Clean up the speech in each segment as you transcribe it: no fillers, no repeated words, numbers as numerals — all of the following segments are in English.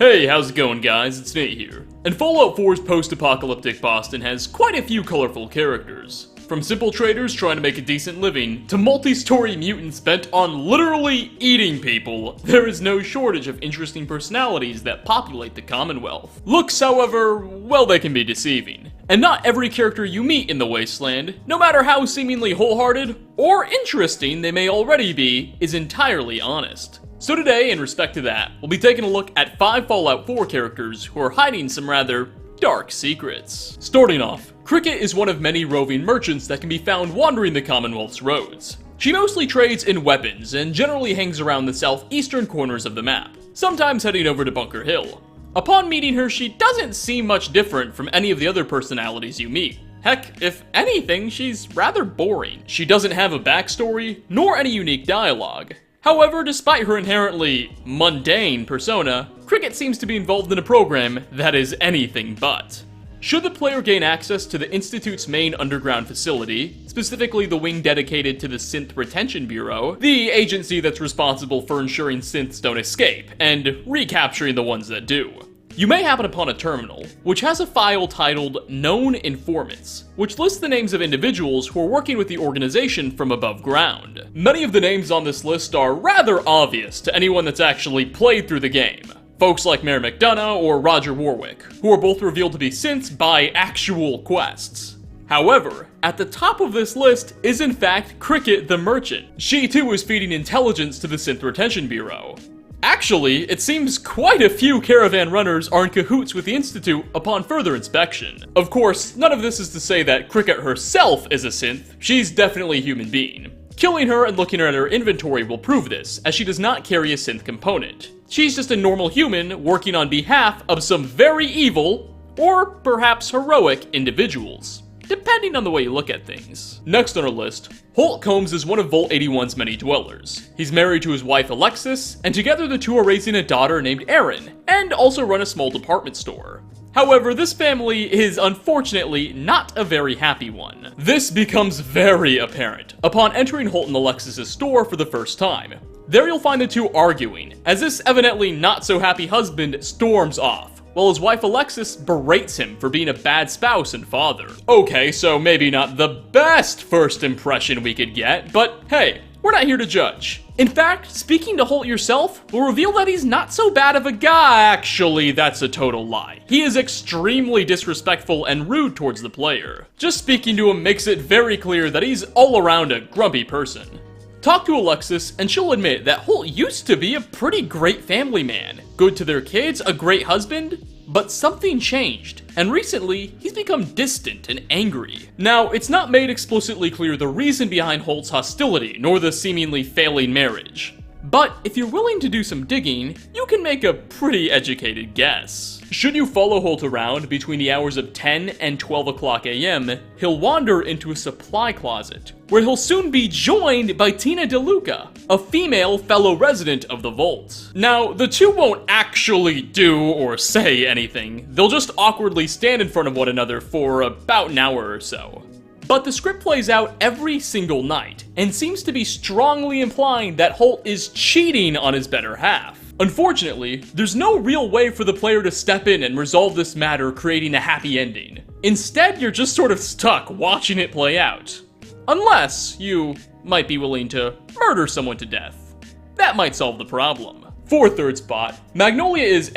Hey, how's it going, guys? It's Nate here. And Fallout 4's post-apocalyptic Boston has quite a few colorful characters. From simple traders trying to make a decent living, to multi-story mutants bent on literally eating people, there is no shortage of interesting personalities that populate the Commonwealth. Looks, however, well, they can be deceiving. And not every character you meet in the Wasteland, no matter how seemingly wholehearted or interesting they may already be, is entirely honest. So today, in respect to that, we'll be taking a look at 5 Fallout 4 characters who are hiding some rather dark secrets. Starting off, Cricket is one of many roving merchants that can be found wandering the Commonwealth's roads. She mostly trades in weapons and generally hangs around the southeastern corners of the map, sometimes heading over to Bunker Hill. Upon meeting her, she doesn't seem much different from any of the other personalities you meet. Heck, if anything, she's rather boring. She doesn't have a backstory, nor any unique dialogue. However, despite her inherently mundane persona, Cricket seems to be involved in a program that is anything but. Should the player gain access to the Institute's main underground facility, specifically the wing dedicated to the Synth Retention Bureau, the agency that's responsible for ensuring synths don't escape, and recapturing the ones that do, you may happen upon a terminal, which has a file titled Known Informants, which lists the names of individuals who are working with the organization from above ground. Many of the names on this list are rather obvious to anyone that's actually played through the game. Folks like Mayor McDonough or Roger Warwick, who are both revealed to be synths by actual quests. However, at the top of this list is in fact Cricket the Merchant. She too is feeding intelligence to the Synth Retention Bureau. Actually, it seems quite a few caravan runners are in cahoots with the Institute upon further inspection. Of course, none of this is to say that Cricket herself is a synth. She's definitely a human being. Killing her and looking at her inventory will prove this, as she does not carry a synth component. She's just a normal human working on behalf of some very evil, or perhaps heroic, individuals, depending on the way you look at things. Next on our list, Holt Combs is one of Vault 81's many dwellers. He's married to his wife Alexis, and together the two are raising a daughter named Erin, and also run a small department store. However, this family is unfortunately not a very happy one. This becomes very apparent upon entering Holt and Alexis' store for the first time. There you'll find the two arguing, as this evidently not so happy husband storms off, while his wife Alexis berates him for being a bad spouse and father. Okay, so maybe not the best first impression we could get, but hey, we're not here to judge. In fact, speaking to Holt yourself will reveal that he's not so bad of a guy. Actually, that's a total lie. He is extremely disrespectful and rude towards the player. Just speaking to him makes it very clear that he's all around a grumpy person. Talk to Alexis, and she'll admit that Holt used to be a pretty great family man. Good to their kids, a great husband, but something changed, and recently, he's become distant and angry. Now, it's not made explicitly clear the reason behind Holt's hostility, nor the seemingly failing marriage. But if you're willing to do some digging, you can make a pretty educated guess. Should you follow Holt around between the hours of 10 and 12 o'clock AM, he'll wander into a supply closet, where he'll soon be joined by Tina DeLuca, a female fellow resident of the Vault. Now, the two won't actually do or say anything, they'll just awkwardly stand in front of one another for about an hour or so. But the script plays out every single night, and seems to be strongly implying that Holt is cheating on his better half. Unfortunately, there's no real way for the player to step in and resolve this matter, creating a happy ending. Instead, you're just sort of stuck watching it play out. Unless you might be willing to murder someone to death. That might solve the problem. For third spot, Magnolia is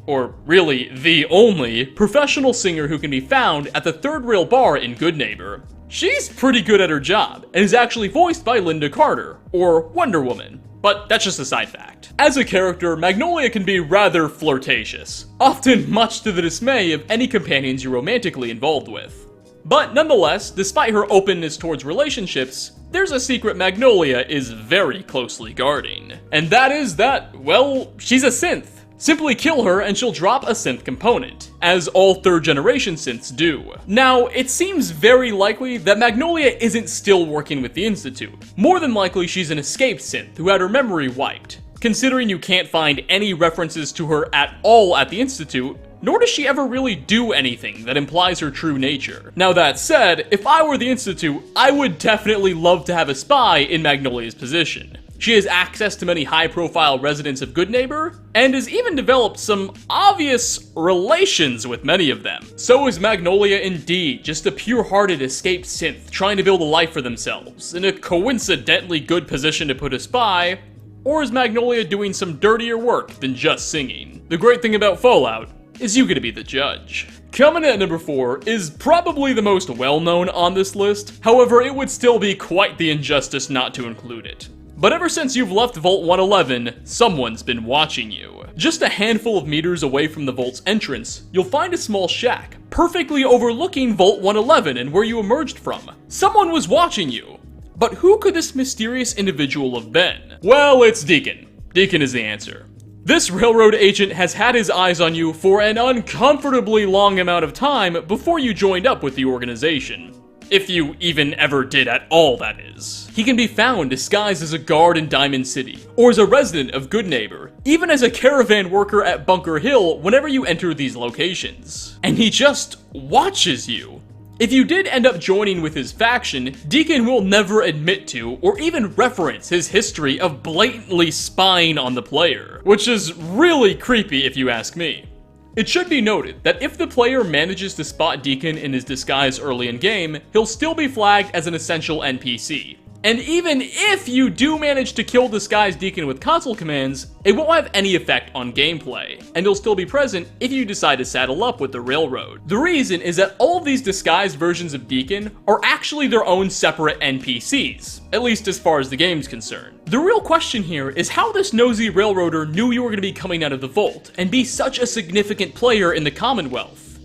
or really the only, professional singer who can be found at the Third Rail Bar in Goodneighbor. She's pretty good at her job, and is actually voiced by Linda Carter, or Wonder Woman. But that's just a side fact. As a character, Magnolia can be rather flirtatious, often much to the dismay of any companions you're romantically involved with. But nonetheless, despite her openness towards relationships, there's a secret Magnolia is very closely guarding. And that is that, well, she's a synth. Simply kill her and she'll drop a synth component, as all third-generation synths do. Now, it seems very likely that Magnolia isn't still working with the Institute. More than likely, she's an escaped synth who had her memory wiped. Considering you can't find any references to her at all at the Institute, nor does she ever really do anything that implies her true nature. Now that said, if I were the Institute, I would definitely love to have a spy in Magnolia's position. She has access to many high-profile residents of Goodneighbor, and has even developed some obvious relations with many of them. So is Magnolia indeed just a pure-hearted escaped synth trying to build a life for themselves, in a coincidentally good position to put a spy, or is Magnolia doing some dirtier work than just singing? The great thing about Fallout is you get to be the judge. Coming at number 4 is probably the most well-known on this list, however it would still be quite the injustice not to include it. But ever since you've left Vault 111, someone's been watching you. Just a handful of meters away from the vault's entrance, you'll find a small shack, perfectly overlooking Vault 111 and where you emerged from. Someone was watching you. But who could this mysterious individual have been? Well, it's Deacon. Deacon is the answer. This railroad agent has had his eyes on you for an uncomfortably long amount of time before you joined up with the organization. If you even ever did at all, that is. He can be found disguised as a guard in Diamond City, or as a resident of Goodneighbor, even as a caravan worker at Bunker Hill whenever you enter these locations. And he just watches you. If you did end up joining with his faction, Deacon will never admit to or even reference his history of blatantly spying on the player, which is really creepy if you ask me. It should be noted that if the player manages to spot Deacon in his disguise early in game, he'll still be flagged as an essential NPC. And even if you do manage to kill Disguised Deacon with console commands, it won't have any effect on gameplay, and he'll still be present if you decide to saddle up with the Railroad. The reason is that all of these disguised versions of Deacon are actually their own separate NPCs, at least as far as the game's concerned. The real question here is how this nosy Railroader knew you were going to be coming out of the Vault, and be such a significant player in the Commonwealth.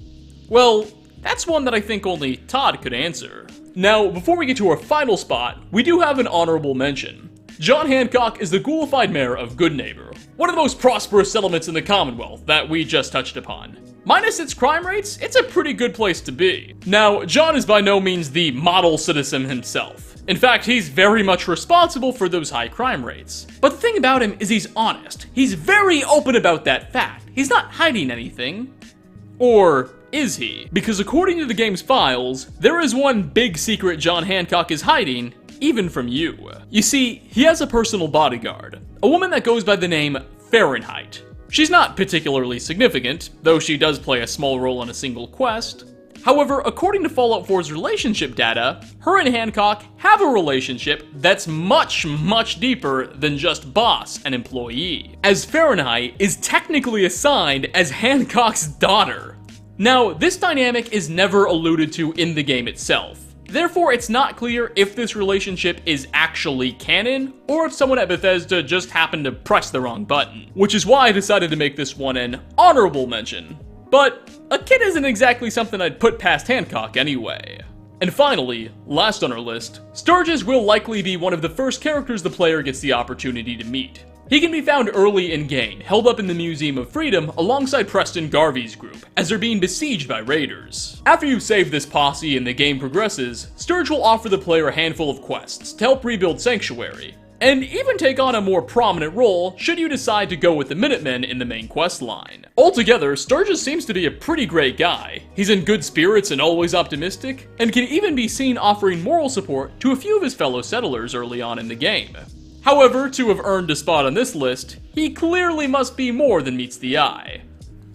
Well, that's one that I think only Todd could answer. Now, before we get to our final spot, we do have an honorable mention. John Hancock is the ghoulified mayor of Goodneighbor, one of the most prosperous settlements in the Commonwealth that we just touched upon. Minus its crime rates, it's a pretty good place to be. Now, John is by no means the model citizen himself. In fact, he's very much responsible for those high crime rates. But the thing about him is he's honest. He's very open about that fact. He's not hiding anything. Or is he? Because according to the game's files, there is one big secret John Hancock is hiding, even from you. You see, he has a personal bodyguard, a woman that goes by the name Fahrenheit. She's not particularly significant, though she does play a small role in a single quest. However, according to Fallout 4's relationship data, her and Hancock have a relationship that's much, much deeper than just boss and employee, as Fahrenheit is technically assigned as Hancock's daughter. Now, this dynamic is never alluded to in the game itself. Therefore, it's not clear if this relationship is actually canon, or if someone at Bethesda just happened to press the wrong button. Which is why I decided to make this one an honorable mention. But a kid isn't exactly something I'd put past Hancock anyway. And finally, last on our list, Sturgis will likely be one of the first characters the player gets the opportunity to meet. He can be found early in-game, held up in the Museum of Freedom alongside Preston Garvey's group, as they're being besieged by raiders. After you save this posse and the game progresses, Sturge will offer the player a handful of quests to help rebuild Sanctuary, and even take on a more prominent role should you decide to go with the Minutemen in the main quest line. Altogether, Sturgis seems to be a pretty great guy. He's in good spirits and always optimistic, and can even be seen offering moral support to a few of his fellow settlers early on in the game. However, to have earned a spot on this list, he clearly must be more than meets the eye.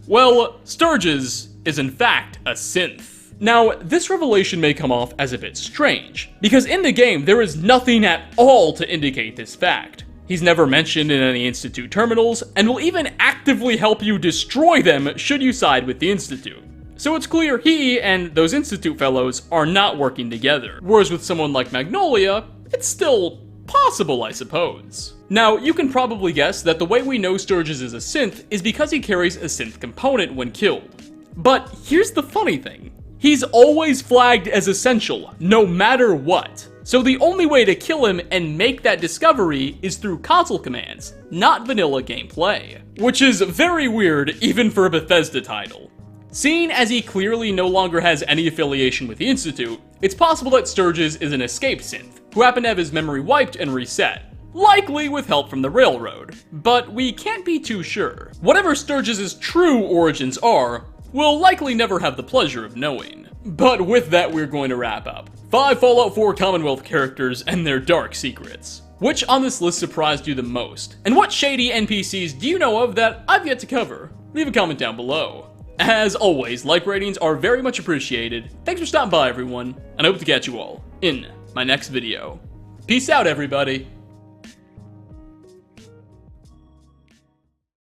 Well, Sturgis is in fact a synth. Now, this revelation may come off as a bit strange, because in the game there is nothing at all to indicate this fact. He's never mentioned in any Institute terminals, and will even actively help you destroy them should you side with the Institute. So it's clear he and those Institute fellows are not working together, whereas with someone like Magnolia, it's still possible, I suppose. Now, you can probably guess that the way we know Sturgis is a synth is because he carries a synth component when killed. But here's the funny thing. He's always flagged as essential, no matter what. So the only way to kill him and make that discovery is through console commands, not vanilla gameplay. Which is very weird even for a Bethesda title. Seeing as he clearly no longer has any affiliation with the Institute, it's possible that Sturgis is an escaped synth, who happened to have his memory wiped and reset, likely with help from the Railroad. But we can't be too sure. Whatever Sturgis' true origins are, we'll likely never have the pleasure of knowing. But with that, we're going to wrap up 5 Fallout 4 Commonwealth characters and their dark secrets. Which on this list surprised you the most? And what shady NPCs do you know of that I've yet to cover? Leave a comment down below. As always, like ratings are very much appreciated. Thanks for stopping by, everyone, and I hope to catch you all in my next video. Peace out, everybody.